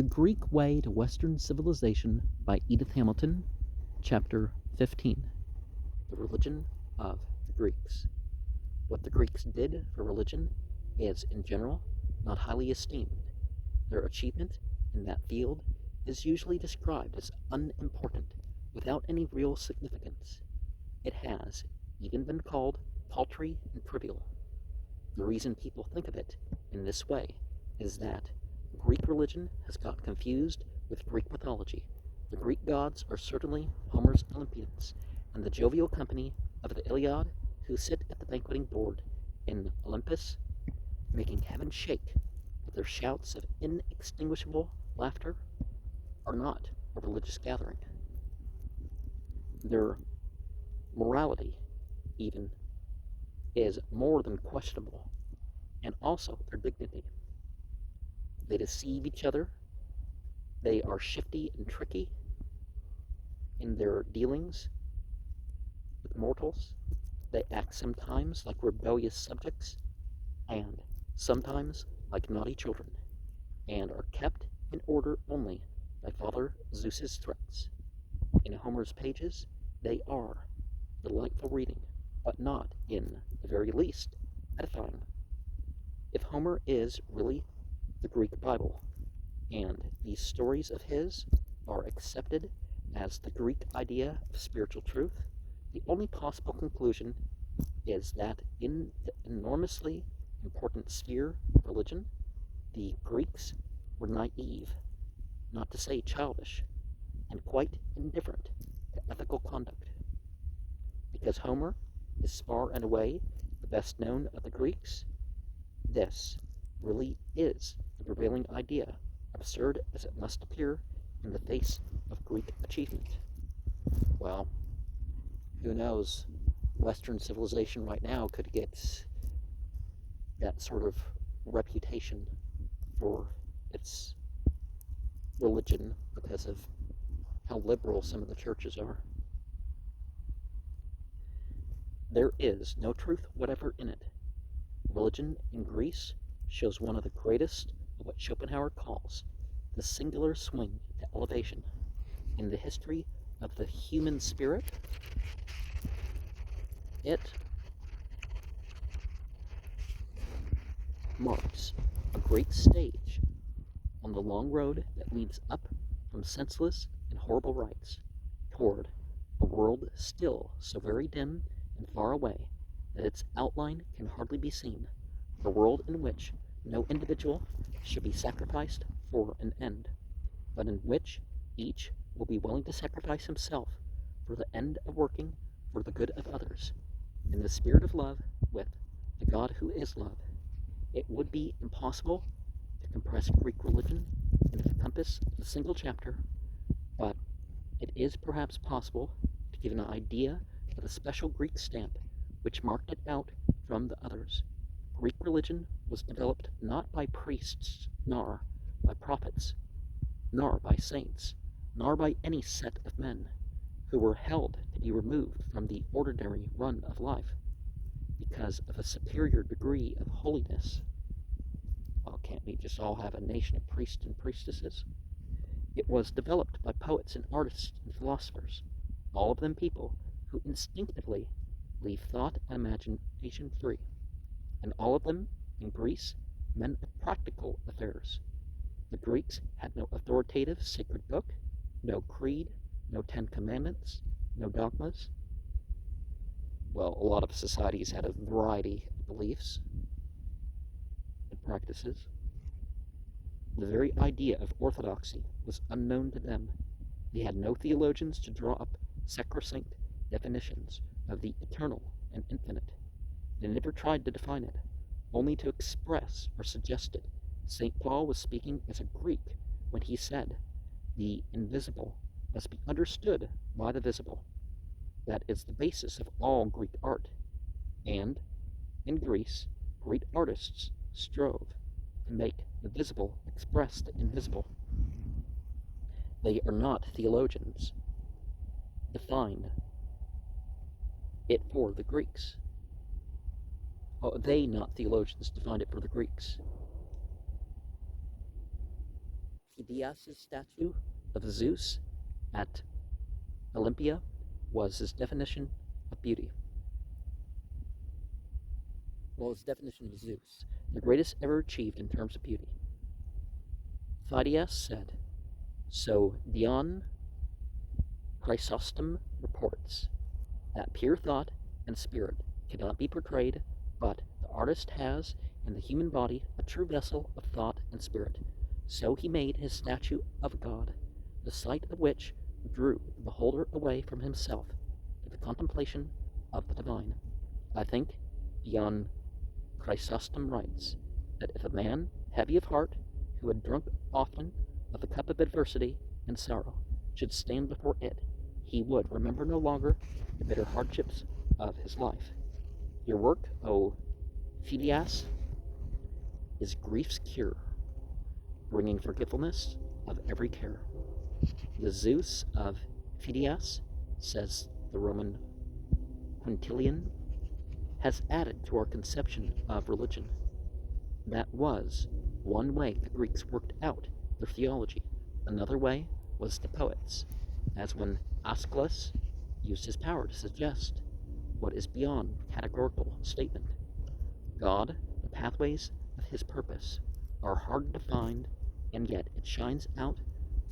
The Greek Way to Western Civilization by Edith Hamilton, Chapter 15. The Religion of the Greeks. What the Greeks did for religion is, in general, not highly esteemed. Their achievement in that field is usually described as unimportant, without any real significance. It has even been called paltry and trivial. The reason people think of it in this way is that Greek religion has got confused with Greek mythology. The Greek gods are certainly Homer's Olympians, and the jovial company of the Iliad who sit at the banqueting board in Olympus, making heaven shake with their shouts of inextinguishable laughter, are not a religious gathering. Their morality, even, is more than questionable, and also their dignity. They deceive each other. They are shifty and tricky in their dealings with mortals. They act sometimes like rebellious subjects, and sometimes like naughty children, and are kept in order only by Father Zeus's threats. In Homer's pages, they are delightful reading, but not, in the very least, edifying. If Homer is really the Greek Bible, and these stories of his are accepted as the Greek idea of spiritual truth, the only possible conclusion is that in the enormously important sphere of religion, the Greeks were naive, not to say childish, and quite indifferent to ethical conduct. Because Homer is far and away the best known of the Greeks, this really is the prevailing idea, absurd as it must appear in the face of Greek achievement. Well, who knows? Western civilization right now could get that sort of reputation for its religion because of how liberal some of the churches are. There is no truth whatever in it. Religion in Greece shows one of the greatest of what Schopenhauer calls the singular swing to elevation in the history of the human spirit. It marks a great stage on the long road that leads up from senseless and horrible rites toward a world still so very dim and far away that its outline can hardly be seen, a world in which no individual should be sacrificed for an end, but in which each will be willing to sacrifice himself for the end of working for the good of others, in the spirit of love with the God who is love. It would be impossible to compress Greek religion into the compass of a single chapter, but it is perhaps possible to give an idea of the special Greek stamp which marked it out from the others. Greek religion was developed not by priests, nor by prophets, nor by saints, nor by any set of men who were held to be removed from the ordinary run of life because of a superior degree of holiness. Well, can't we just all have a nation of priests and priestesses? It was developed by poets and artists and philosophers, all of them people who instinctively leave thought and imagination free, and all of them, in Greece, men of practical affairs. The Greeks had no authoritative sacred book, no creed, no 10 Commandments, no dogmas. Well, a lot of societies had a variety of beliefs and practices. The very idea of orthodoxy was unknown to them. They had no theologians to draw up sacrosanct definitions of the eternal and infinite. They never tried to define it, only to express or suggest it. St. Paul was speaking as a Greek when he said, "The invisible must be understood by the visible." That is the basis of all Greek art. And, in Greece, great artists strove to make the visible express the invisible. They are not theologians. Define it for the Greeks. Oh, they, not theologians, defined it for the Greeks. Phidias' statue of Zeus at Olympia was his definition of beauty. Well, his definition of Zeus, the greatest ever achieved in terms of beauty. Phidias said, so Dion Chrysostom reports that pure thought and spirit cannot be portrayed, but the artist has in the human body a true vessel of thought and spirit. So he made his statue of God, the sight of which drew the beholder away from himself to the contemplation of the divine. I think Dion Chrysostom writes that if a man heavy of heart, who had drunk often of the cup of adversity and sorrow, should stand before it, he would remember no longer the bitter hardships of his life. Your work, O Phidias, is grief's cure, bringing forgetfulness of every care. The Zeus of Phidias, says the Roman Quintilian, has added to our conception of religion. That was one way the Greeks worked out their theology. Another way was the poets, as when Aeschylus used his power to suggest what is beyond categorical statement. God, the pathways of his purpose, are hard to find, and yet it shines out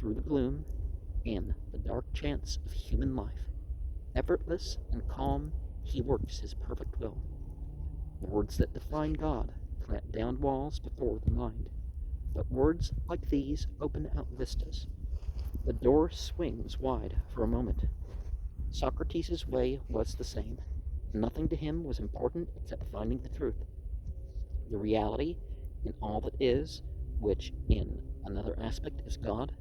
through the gloom and the dark chance of human life. Effortless and calm, he works his perfect will. The words that define God plant down walls before the mind, but words like these open out vistas. The door swings wide for a moment. Socrates' way was the same. Nothing to him was important except finding the truth, the reality in all that is, which in another aspect is God.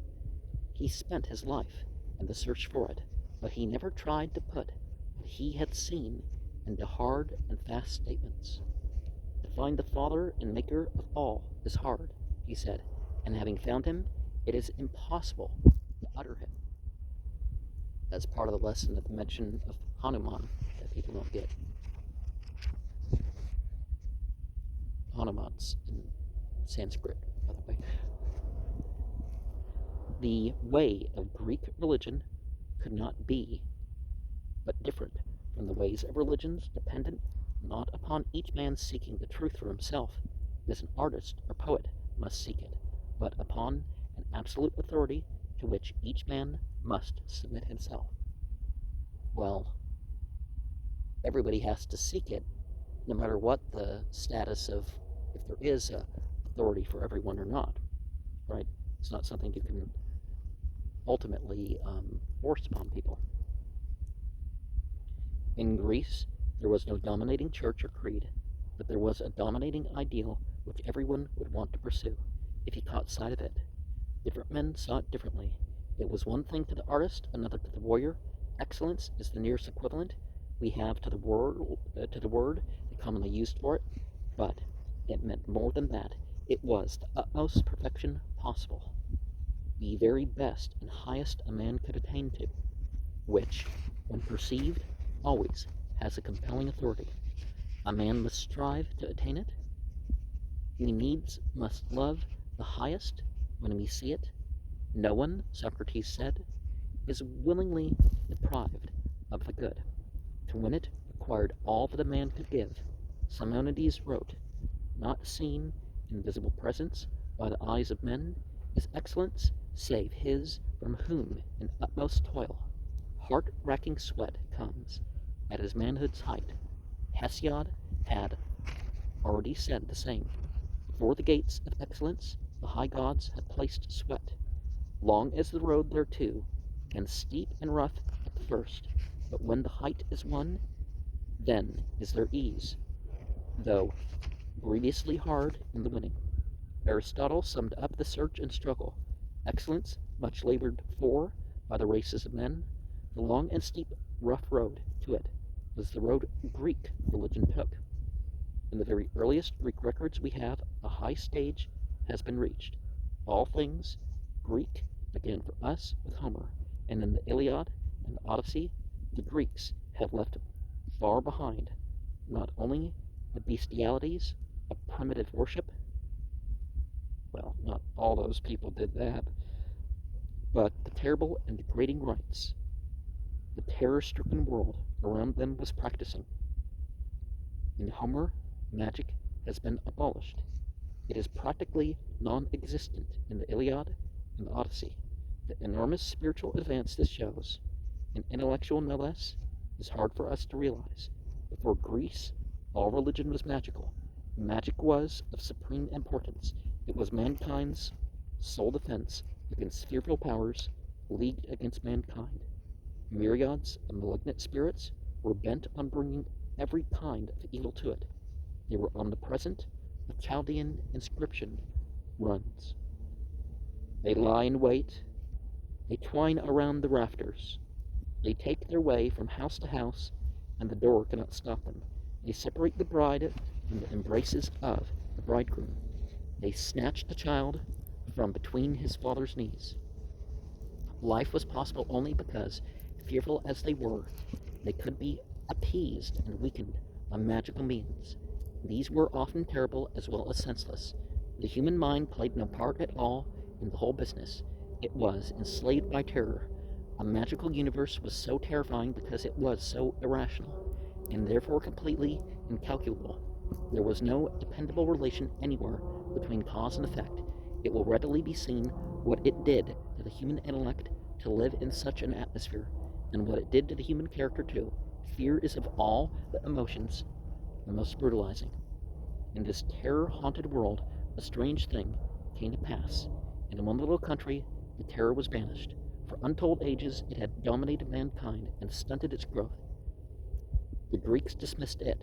He spent his life in the search for it, but he never tried to put what he had seen into hard and fast statements. To find the Father and Maker of all is hard, he said, and having found him, it is impossible to utter him. That's part of the lesson of the mention of Hanuman that people don't get. Hanuman's in Sanskrit, by the way. The way of Greek religion could not be but different from the ways of religions, dependent not upon each man seeking the truth for himself, as an artist or poet must seek it, but upon an absolute authority to which each man must submit himself. Well, everybody has to seek it, no matter what the status of, if there is a authority for everyone or not, right? It's not something you can ultimately force upon people. In Greece, there was no dominating church or creed, but there was a dominating ideal which everyone would want to pursue if he caught sight of it. Different men saw it differently. It was one thing to the artist, another to the warrior. Excellence is the nearest equivalent we have to the word commonly used for it, but it meant more than that. It was the utmost perfection possible, the very best and highest a man could attain to, which, when perceived, always has a compelling authority. A man must strive to attain it. We needs must love the highest when we see it. No one, Socrates said, is willingly deprived of the good. To win it required all that a man could give. Simonides wrote, not seen in visible presence by the eyes of men is excellence save his from whom in utmost toil heart-racking sweat comes at his manhood's height. Hesiod had already said the same. Before the gates of excellence the high gods had placed sweat. Long is the road thereto, and steep and rough at the first, but when the height is won, then is there ease, though grievously hard in the winning. Aristotle summed up the search and struggle. Excellence, much labored for by the races of men, the long and steep rough road to it was the road Greek religion took. In the very earliest Greek records we have, a high stage has been reached. All things Greek began for us with Homer, and in the Iliad and the Odyssey, the Greeks have left far behind not only the bestialities of primitive worship, well, not all those people did that, but the terrible and degrading rites the terror-stricken world around them was practicing. In Homer, magic has been abolished. It is practically non-existent in the Iliad and the Odyssey. The enormous spiritual advance this shows, and intellectual no less, is hard for us to realize. Before Greece, all religion was magical. Magic was of supreme importance. It was mankind's sole defense against fearful powers leagued against mankind. Myriads of malignant spirits were bent on bringing every kind of evil to it. They were omnipresent. The Chaldean inscription runs. They lie in wait. They twine around the rafters. They take their way from house to house, and the door cannot stop them. They separate the bride from the embraces of the bridegroom. They snatch the child from between his father's knees. Life was possible only because, fearful as they were, they could be appeased and weakened by magical means. These were often terrible as well as senseless. The human mind played no part at all in the whole business. It was enslaved by terror. A magical universe was so terrifying because it was so irrational, and therefore completely incalculable. There was no dependable relation anywhere between cause and effect. It will readily be seen what it did to the human intellect to live in such an atmosphere, and what it did to the human character too. Fear is of all the emotions the most brutalizing. In this terror-haunted world, a strange thing came to pass. In one little country, the terror was banished. For untold ages, it had dominated mankind and stunted its growth. The Greeks dismissed it.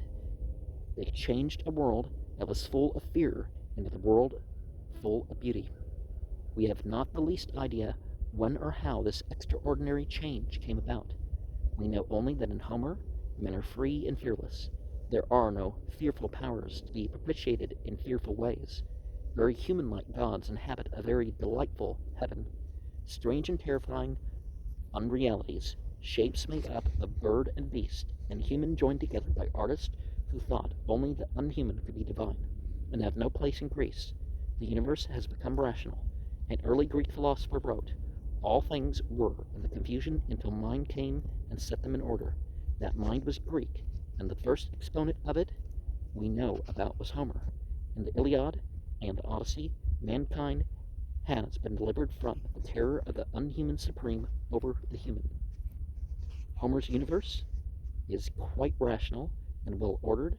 They changed a world that was full of fear into a world full of beauty. We have not the least idea when or how this extraordinary change came about. We know only that in Homer, men are free and fearless. There are no fearful powers to be propitiated in fearful ways. Very human-like gods inhabit a very delightful heaven. Strange and terrifying unrealities, shapes made up of bird and beast, and human joined together by artists who thought only the unhuman could be divine, and have no place in Greece. The universe has become rational. An early Greek philosopher wrote, "All things were in the confusion until mind came and set them in order." That mind was Greek, and the first exponent of it we know about was Homer. In the Iliad and the Odyssey, mankind has been delivered from the terror of the unhuman supreme over the human. Homer's universe is quite rational and well ordered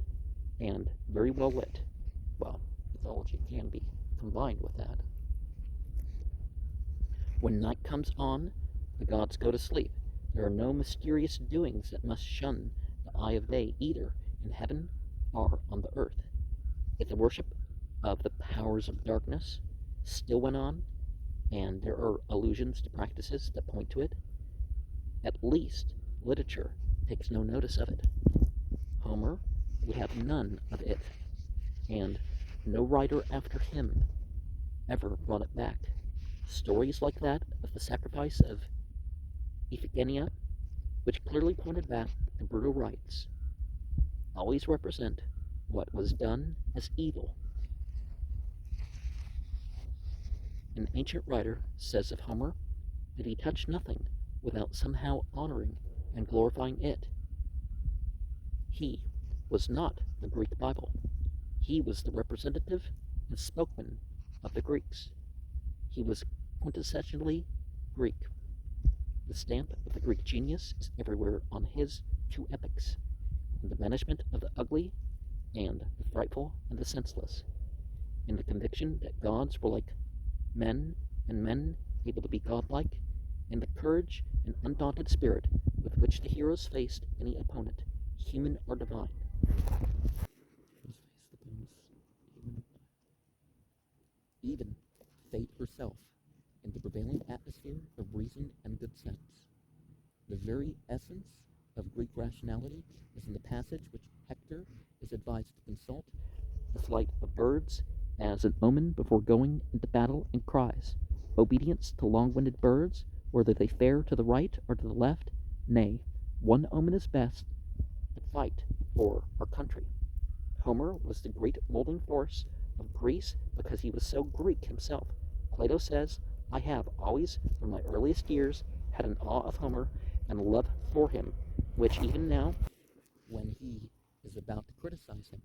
and very well lit. Well, mythology can be combined with that. When night comes on, the gods go to sleep. There are no mysterious doings that must shun the eye of day, either in heaven or on the earth. If the worship of the powers of darkness still went on, and there are allusions to practices that point to it, at least literature takes no notice of it. Homer would have none of it, and no writer after him ever brought it back. Stories like that of the sacrifice of Iphigenia, which clearly pointed back to brutal rites, always represent what was done as evil. An ancient writer says of Homer that he touched nothing without somehow honoring and glorifying it. He was not the Greek Bible. He was the representative and spokesman of the Greeks. He was quintessentially Greek. The stamp of the Greek genius is everywhere on his two epics, in the banishment of the ugly and the frightful and the senseless, in the conviction that gods were like men, and men able to be godlike, in the courage and undaunted spirit with which the heroes faced any opponent, human or divine. Even fate herself, in the prevailing atmosphere of reason and good sense. The very essence of Greek rationality is in the passage which Hector is advised to consult the flight of birds as an omen before going into battle, and cries, "Obedience to long-winded birds, whether they fare to the right or to the left, nay, one omen is best, to fight for our country." Homer was the great molding force of Greece because he was so Greek himself. Plato says, I have always, from my earliest years, had an awe of Homer and a love for him, which even now, when he is about to criticize him,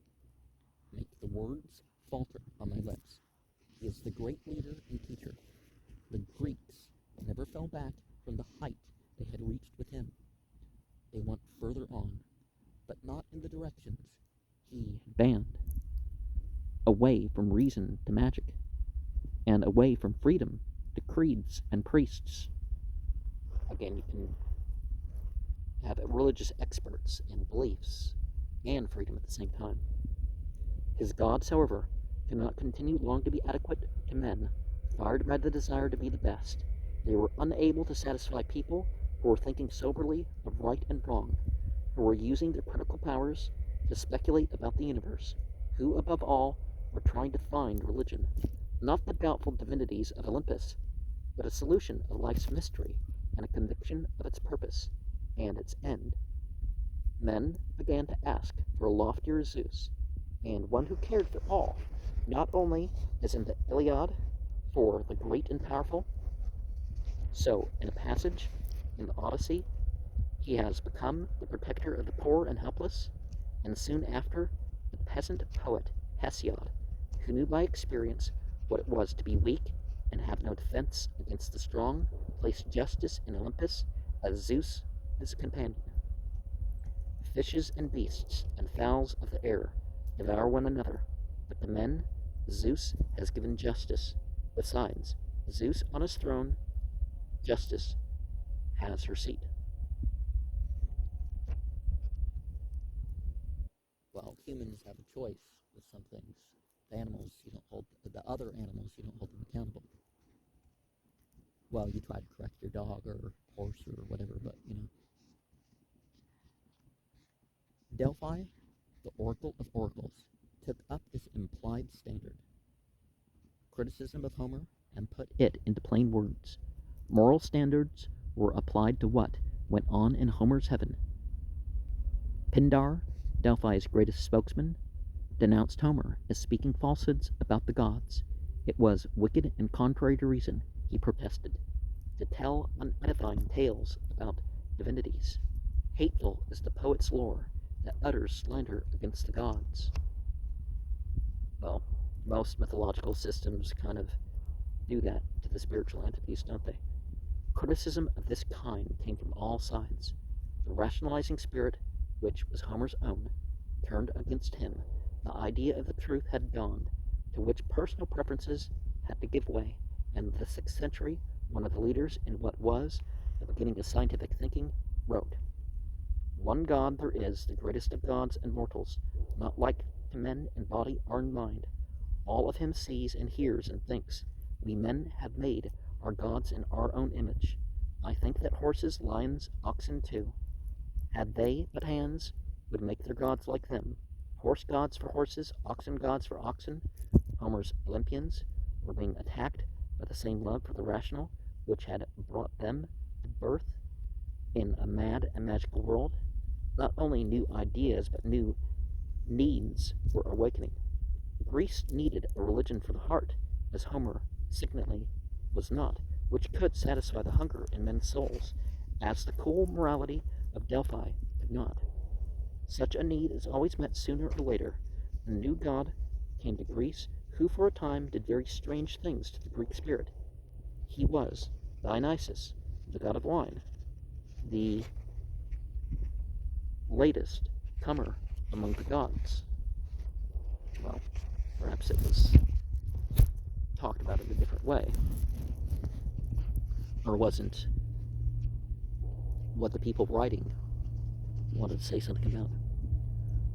make the words falter on my lips. He is the great leader and teacher. The Greeks never fell back from the height they had reached with him. They went further on, but not in the directions he had banned, away from reason to magic, and away from freedom to creeds and priests. Again, you can have religious experts and beliefs and freedom at the same time. His gods, however, cannot continue long to be adequate to men, fired by the desire to be the best. They were unable to satisfy people who were thinking soberly of right and wrong, who were using their critical powers to speculate about the universe, who, above all, were trying to find religion, not the doubtful divinities of Olympus, but a solution of life's mystery and a conviction of its purpose and its end. Men began to ask for a loftier Zeus, and one who cared for all, not only as in the Iliad for the great and powerful, so in a passage in the Odyssey, he has become the protector of the poor and helpless, and soon after, the peasant poet Hesiod, who knew by experience what it was to be weak and have no defense against the strong, placed justice in Olympus as Zeus his companion. Fishes and beasts and fowls of the air devour one another, but to men Zeus has given justice. Besides, Zeus on his throne, justice has her seat. Well, humans have a choice with some things. The animals, you don't hold, the other animals, you don't hold them accountable. Well, you try to correct your dog or horse or whatever, but, Delphi, the oracle of oracles, took up this implied standard, criticism of Homer, and put it into plain words. Moral standards were applied to what went on in Homer's heaven. Pindar, Delphi's greatest spokesman, denounced Homer as speaking falsehoods about the gods. It was wicked and contrary to reason, he protested, to tell unedifying tales about divinities. Hateful is the poet's lore that utters slander against the gods. Well, most mythological systems kind of do that to the spiritual entities, don't they? Criticism of this kind came from all sides. The rationalizing spirit, which was Homer's own, turned against him. The idea of the truth had dawned, to which personal preferences had to give way, and in the 6th century, one of the leaders in what was the beginning of scientific thinking wrote, "One God there is, the greatest of gods and mortals, not like to men in body or in mind. All of him sees and hears and thinks. We men have made our gods in our own image. I think that horses, lions, oxen too, had they but hands, would make their gods like them. Horse gods for horses, oxen gods for oxen." Homer's Olympians were being attacked by the same love for the rational which had brought them to birth in a mad and magical world. Not only new ideas, but new needs were awakening. Greece needed a religion for the heart, as Homer signally was not, which could satisfy the hunger in men's souls, as the cool morality of Delphi could not. Such a need is always met sooner or later. A new god came to Greece, who for a time did very strange things to the Greek spirit. He was Dionysus, the god of wine, the latest comer among the gods. Well, perhaps it was talked about in a different way, or wasn't what the people writing wanted to say something about.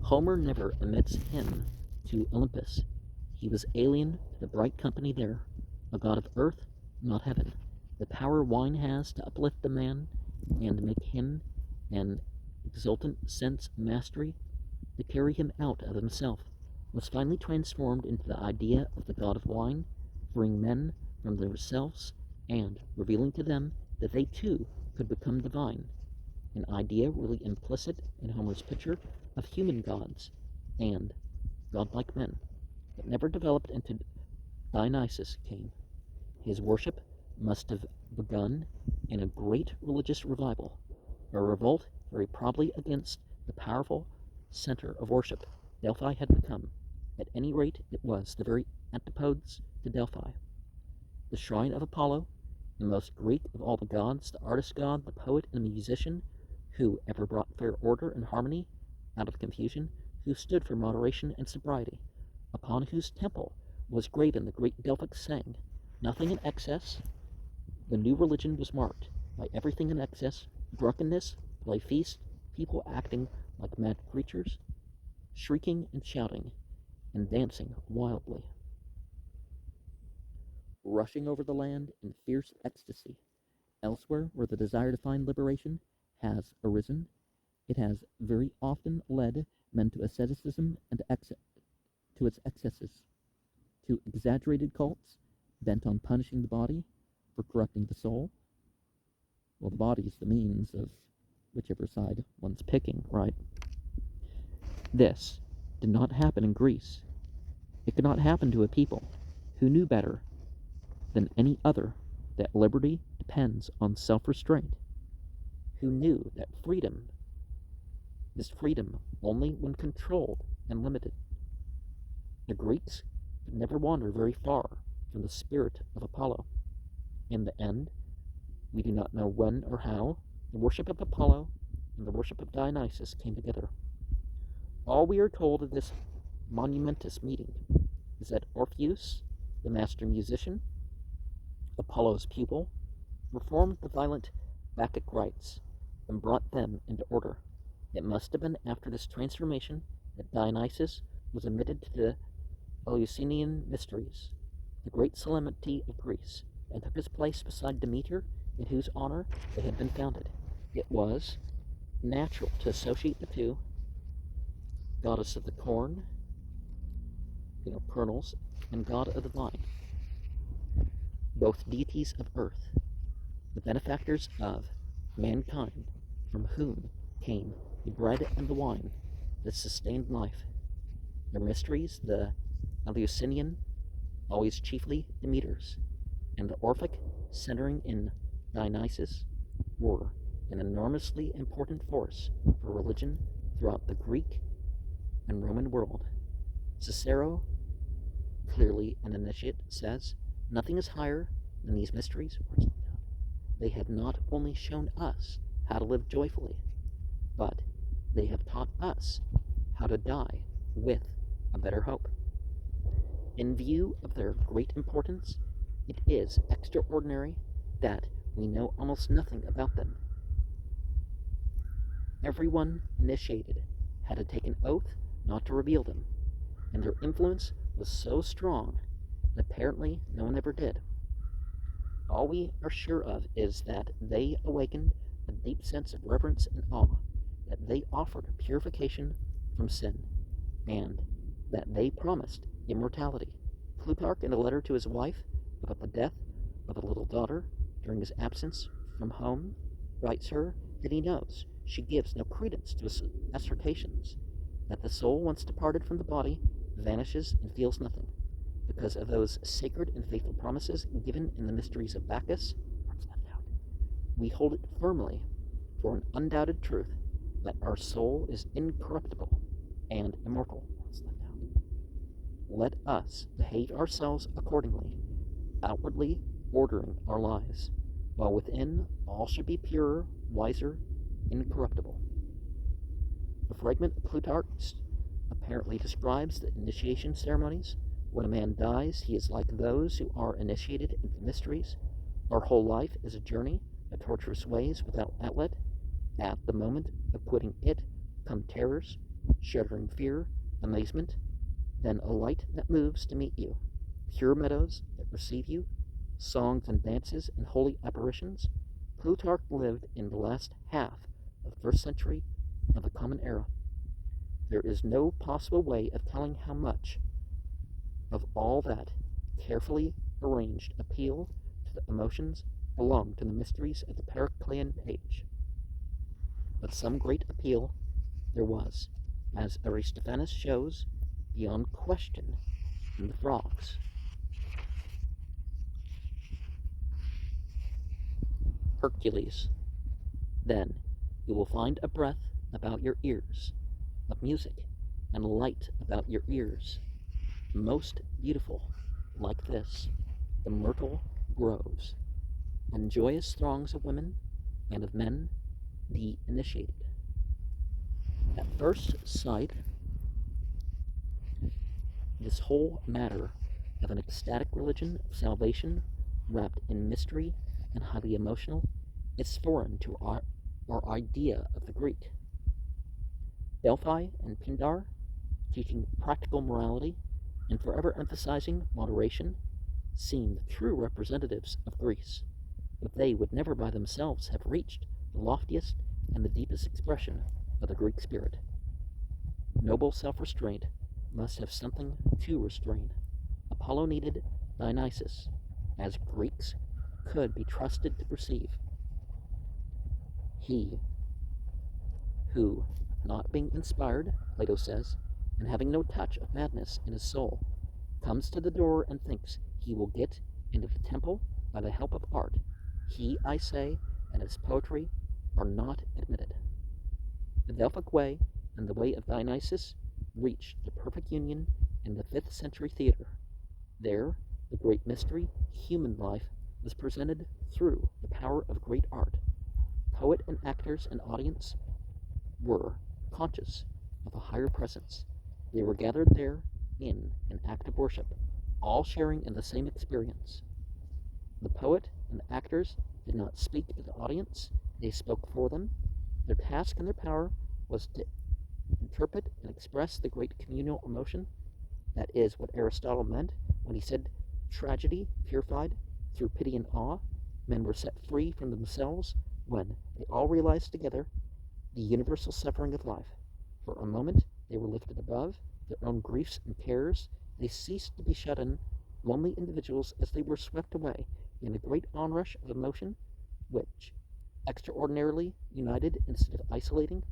Homer never admits him to Olympus. He was alien to the bright company there, a god of earth, not heaven. The power wine has to uplift the man and make him an exultant sense of mastery, to carry him out of himself, was finally transformed into the idea of the god of wine, freeing men from themselves and revealing to them that they too could become divine, an idea really implicit in Homer's picture of human gods and godlike men, but never developed until Dionysus came. His worship must have begun in a great religious revival, a revolt very probably against the powerful center of worship Delphi had become. At any rate, it was the very antipodes to Delphi. The shrine of Apollo, the most Greek of all the gods, the artist god, the poet, and the musician, who ever brought fair order and harmony out of confusion, who stood for moderation and sobriety, upon whose temple was graven the great Delphic saying, "Nothing in excess." The new religion was marked by everything in excess, drunkenness, play feast, people acting like mad creatures, shrieking and shouting, and dancing wildly, rushing over the land in fierce ecstasy. Elsewhere, where the desire to find liberation has arisen, it has very often led men to asceticism and to its excesses, to exaggerated cults bent on punishing the body for corrupting the soul. Well, the body's the means of whichever side one's picking, right? This did not happen in Greece. It could not happen to a people who knew better than any other that liberty depends on self-restraint, who knew that freedom is freedom only when controlled and limited. The Greeks could never wander very far from the spirit of Apollo. In the end, we do not know when or how, the worship of Apollo and the worship of Dionysus came together. All we are told of this monumentous meeting is that Orpheus, the master musician, Apollo's pupil, performed the violent Bacchic rites and brought them into order. It must have been after this transformation that Dionysus was admitted to the Eleusinian mysteries, the great solemnity of Greece, and took his place beside Demeter, in whose honor they had been founded. It was natural to associate the two, goddess of the corn, kernels, and god of the vine, both deities of earth, the benefactors of mankind, from whom came the bread and the wine that sustained life. Their mysteries, the Eleusinian, always chiefly Demeter's, and the Orphic, centering in Dionysus, were an enormously important force for religion throughout the Greek and Roman world. Cicero, clearly an initiate, says, "Nothing is higher than these mysteries. They have not only shown us how to live joyfully, but they have taught us how to die with a better hope." In view of their great importance, it is extraordinary that we know almost nothing about them. Everyone initiated had to take an oath not to reveal them, and their influence was so strong that apparently no one ever did. All we are sure of is that they awakened a deep sense of reverence and awe, that they offered purification from sin, and that they promised immortality. Plutarch, in a letter to his wife about the death of a little daughter during his absence from home, writes her that he knows she gives no credence to his assertions that the soul, once departed from the body, vanishes and feels nothing, because of those sacred and faithful promises given in the mysteries of Bacchus. We hold it firmly for an undoubted truth that our soul is incorruptible and immortal. Let us behave ourselves accordingly, outwardly ordering our lives, while within all should be purer, wiser, incorruptible. The fragment of Plutarch apparently describes the initiation ceremonies. When a man dies, he is like those who are initiated into mysteries. Our whole life is a journey, a tortuous ways without outlet. At the moment of quitting it come terrors, shuddering fear, amazement, then a light that moves to meet you, pure meadows that receive you, songs and dances and holy apparitions. Plutarch lived in the last half of the first century of the Common Era. There is no possible way of telling how much of all that carefully arranged appeal to the emotions belonged to the mysteries of the Periclean age. But some great appeal there was, as Aristophanes shows, beyond question, in the frogs. Hercules. Then you will find a breath about your ears, of music, and light about your ears, most beautiful, like this, the myrtle groves, and joyous throngs of women and of men, the initiated. At first sight, this whole matter of an ecstatic religion of salvation wrapped in mystery and highly emotional is foreign to our idea of the Greek. Delphi and Pindar, teaching practical morality and forever emphasizing moderation, seem the true representatives of Greece, but they would never by themselves have reached the loftiest and the deepest expression of the Greek spirit. Noble self-restraint must have something to restrain. Apollo needed Dionysus, as Greeks could be trusted to perceive. He who, not being inspired, Plato says, and having no touch of madness in his soul, comes to the door and thinks he will get into the temple by the help of art, he, I say, and his poetry are not admitted. The Delphic way and the way of Dionysus reached the perfect union in the 5th century theater. There, the great mystery, human life, was presented through the power of great art. Poet and actors and audience were conscious of a higher presence. They were gathered there in an act of worship, all sharing in the same experience. The poet and the actors did not speak to the audience, they spoke for them. Their task and their power was to interpret and express the great communal emotion. That is what Aristotle meant when he said, tragedy purified through pity and awe, men were set free from themselves when they all realized together the universal suffering of life. For a moment they were lifted above their own griefs and cares. They ceased to be shut in, lonely individuals, as they were swept away in a great onrush of emotion, which, extraordinarily united instead of isolating,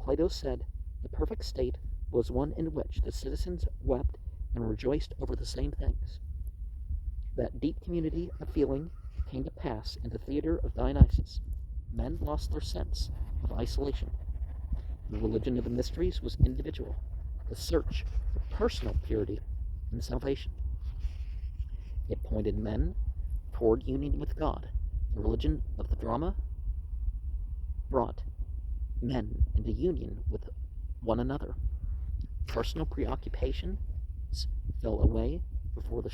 Plato said the perfect state was one in which the citizens wept and rejoiced over the same things. That deep community of feeling came to pass in the theater of Dionysus. Men lost their sense of isolation. The religion of the mysteries was individual, the search for personal purity and salvation. It pointed men toward union with God. The religion of the drama brought men into union with one another. Personal preoccupations fell away before the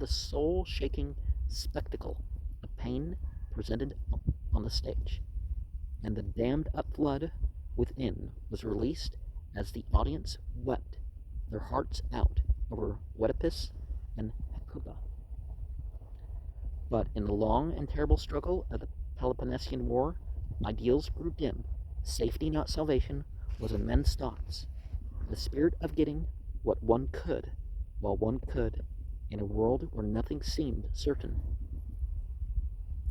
soul-shaking spectacle of pain presented on the stage, and the dammed-up flood within was released as the audience wept their hearts out over Oedipus and Hecuba. But in the long and terrible struggle of the Peloponnesian War, ideals grew dim. Safety, not salvation, was in men's thoughts. The spirit of getting what one could, while one could, in a world where nothing seemed certain.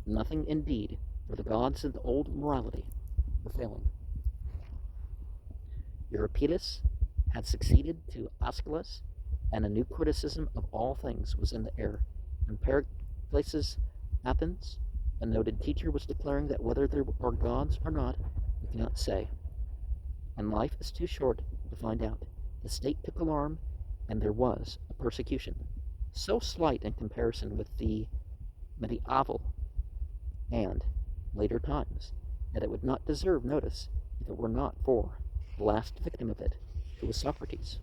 Nothing indeed, for the gods of the old morality were failing. Euripides had succeeded to Aeschylus, and a new criticism of all things was in the air. In Pericles' Athens, a noted teacher was declaring that whether there are gods or not, we cannot say, and life is too short to find out. The state took alarm, and there was a persecution, so slight in comparison with the medieval and later times, that it would not deserve notice if it were not for the last victim of it, who was Socrates.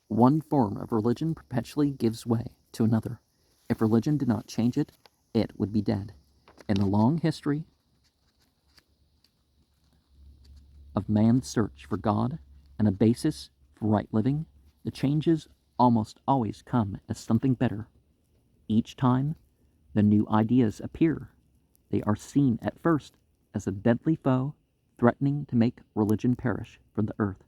One form of religion perpetually gives way to another. If religion did not change it, it would be dead. In the long history of man's search for God and a basis for right living, the changes almost always come as something better. Each time the new ideas appear, they are seen at first as a deadly foe threatening to make religion perish from the earth.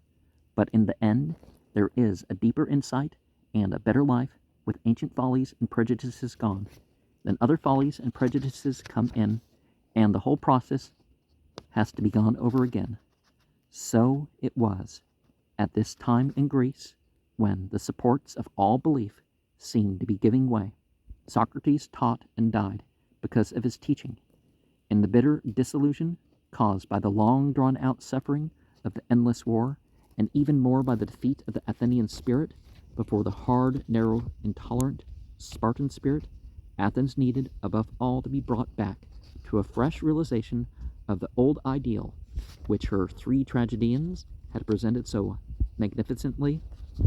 But in the end, there is a deeper insight and a better life with ancient follies and prejudices gone. Then other follies and prejudices come in, and the whole process has to be gone over again. So it was at this time in Greece, when the supports of all belief seemed to be giving way. Socrates taught and died because of his teaching. In the bitter disillusion caused by the long drawn-out suffering of the endless war, and even more by the defeat of the Athenian spirit before the hard, narrow, intolerant Spartan spirit, Athens needed above all to be brought back to a fresh realization of the old ideal which her three tragedians had presented so magnificently.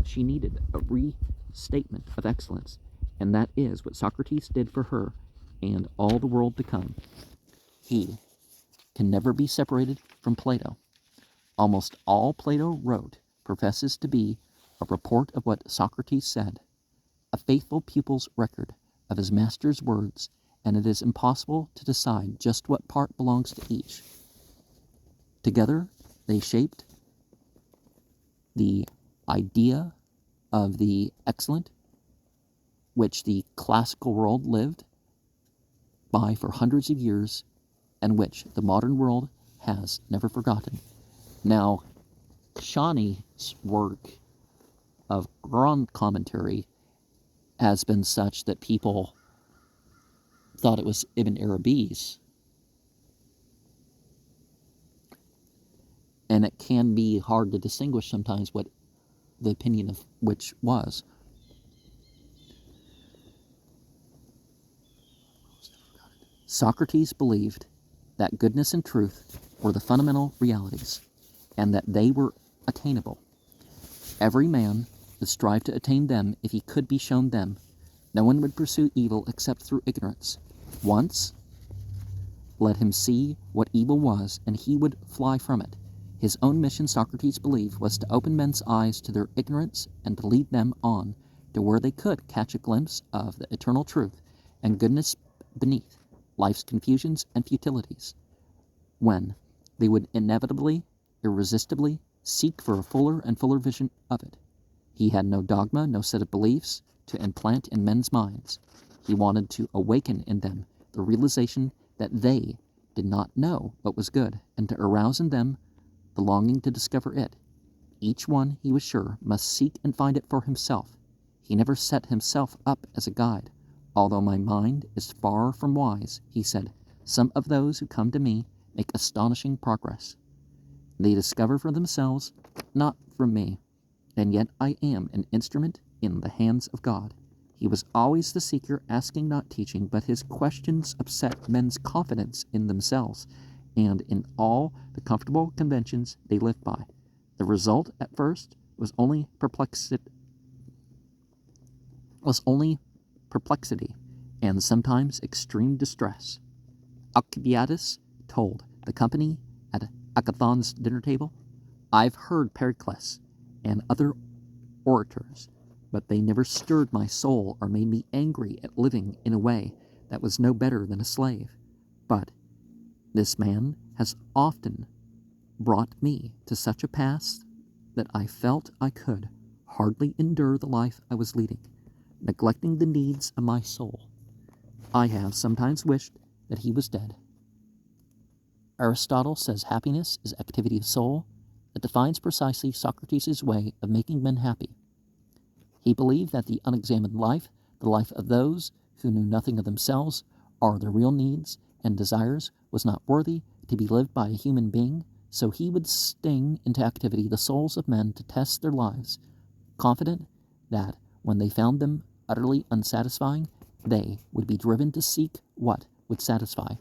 She needed a restatement of excellence, and that is what Socrates did for her and all the world to come. He can never be separated from Plato. Almost all Plato wrote professes to be a report of what Socrates said, a faithful pupil's record of his master's words, and it is impossible to decide just what part belongs to each. Together, they shaped the idea of the excellent, which the classical world lived by for hundreds of years, and which the modern world has never forgotten. Now, Shawnee's work of grand commentary has been such that people thought it was Ibn Arabi's, and it can be hard to distinguish sometimes what the opinion of which was. Socrates believed that goodness and truth were the fundamental realities, and that they were attainable. Every man would strive to attain them if he could be shown them. No one would pursue evil except through ignorance. Once let him see what evil was, and he would fly from it. His own mission, Socrates believed, was to open men's eyes to their ignorance and to lead them on to where they could catch a glimpse of the eternal truth and goodness beneath life's confusions and futilities, when they would inevitably, irresistibly, seek for a fuller and fuller vision of it. He had no dogma, no set of beliefs to implant in men's minds. He wanted to awaken in them the realization that they did not know what was good, and to arouse in them the longing to discover it. Each one, he was sure, must seek and find it for himself. He never set himself up as a guide. Although my mind is far from wise, he said, some of those who come to me make astonishing progress. They discover for themselves, not from me, and yet I am an instrument in the hands of God. He was always the seeker, asking, not teaching, but his questions upset men's confidence in themselves and in all the comfortable conventions they lived by. The result, at first, was only perplexity and sometimes extreme distress. Alcibiades told the company at Agathon's dinner table, I've heard Pericles and other orators, but they never stirred my soul or made me angry at living in a way that was no better than a slave. But this man has often brought me to such a pass that I felt I could hardly endure the life I was leading, neglecting the needs of my soul. I have sometimes wished that he was dead. Aristotle says happiness is activity of soul. That defines precisely Socrates' way of making men happy. He believed that the unexamined life, the life of those who knew nothing of themselves or their real needs and desires, was not worthy to be lived by a human being, so he would sting into activity the souls of men to test their lives, confident that when they found them utterly unsatisfying, they would be driven to seek what would satisfy.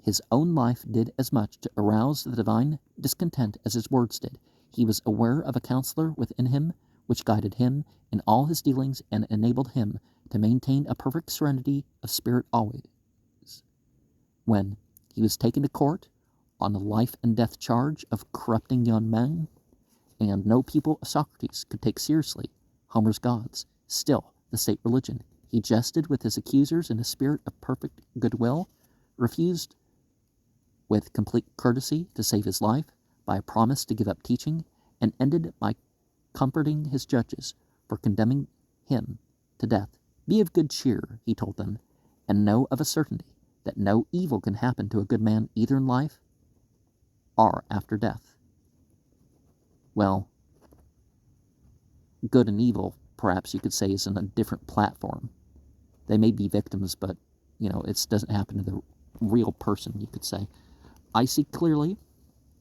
His own life did as much to arouse the divine discontent as his words did. He was aware of a counselor within him which guided him in all his dealings and enabled him to maintain a perfect serenity of spirit always. When he was taken to court on a life and death charge of corrupting young men, and no pupil of Socrates could take seriously Homer's gods, still the state religion, he jested with his accusers in a spirit of perfect goodwill, refused with complete courtesy to save his life by a promise to give up teaching, and ended by comforting his judges for condemning him to death. Be of good cheer, he told them, and know of a certainty that no evil can happen to a good man either in life or after death. Well, good and evil, perhaps you could say, is in a different platform. They may be victims, but, it doesn't happen to the real person, you could say. I see clearly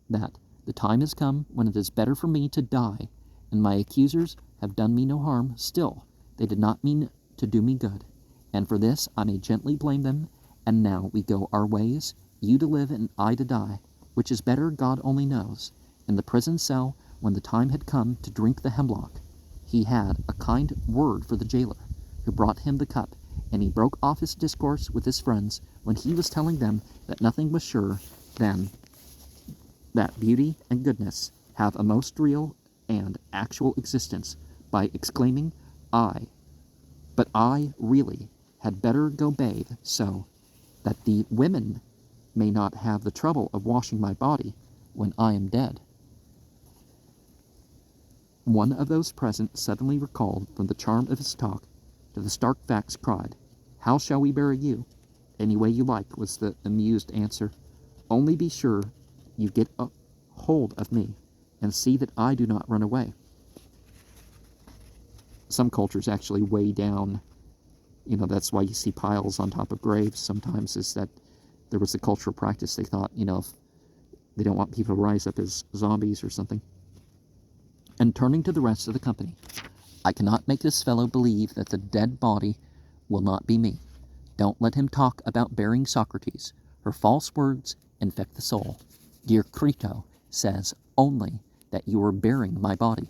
that the time has come when it is better for me to die, and my accusers have done me no harm. Still, they did not mean to do me good, and for this I may gently blame them. And now we go our ways, you to live and I to die. Which is better, God only knows. In the prison cell, when the time had come to drink the hemlock, he had a kind word for the jailer, who brought him the cup, and he broke off his discourse with his friends when he was telling them that nothing was surer than that beauty and goodness have a most real and actual existence, by exclaiming, but I really had better go bathe, so that the women may not have the trouble of washing my body when I am dead. One of those present, suddenly recalled from the charm of his talk to the stark facts, cried, "How shall we bury you?" "Any way you like," was the amused answer. "Only be sure you get a hold of me, and see that I do not run away." Some cultures actually weigh down, that's why you see piles on top of graves sometimes, is that there was a cultural practice. They thought, if they don't want people to rise up as zombies or something. And turning to the rest of the company, "I cannot make this fellow believe that the dead body will not be me. Don't let him talk about burying Socrates. Her false words infect the soul. Dear Crito says only that you are burying my body."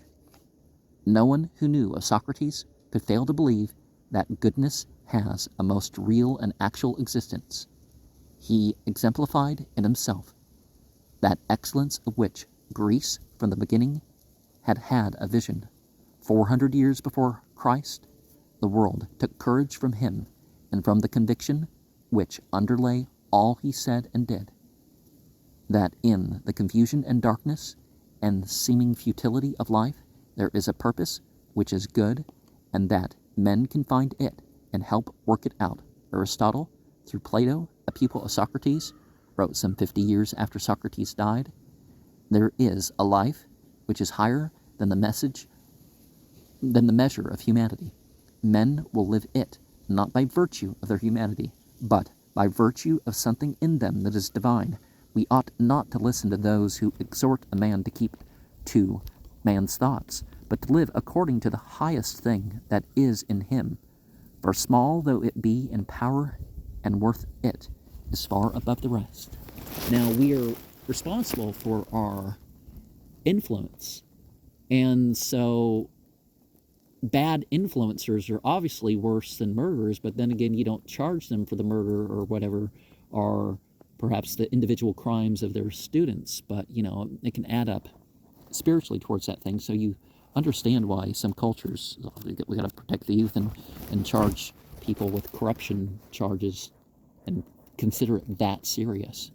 No one who knew of Socrates could fail to believe that goodness has a most real and actual existence. He exemplified in himself that excellence of which Greece from the beginning had had a vision. 400 years before Christ, the world took courage from him and from the conviction which underlay all he said and did, that in the confusion and darkness and seeming futility of life there is a purpose which is good, and that men can find it and help work it out. Aristotle, through Plato, a pupil of Socrates, wrote some 50 years after Socrates died, "There is a life which is higher than the measure of humanity. Men will live it, not by virtue of their humanity, but by virtue of something in them that is divine. We ought not to listen to those who exhort a man to keep to man's thoughts, but to live according to the highest thing that is in him. For small though it be in power and worth, it is far above the rest." Now, we are responsible for our influence, and so bad influencers are obviously worse than murderers, but then again, you don't charge them for the murder or whatever, or perhaps the individual crimes of their students, but it can add up spiritually towards that thing. So you understand why some cultures, we got to protect the youth and charge people with corruption charges and consider it that serious.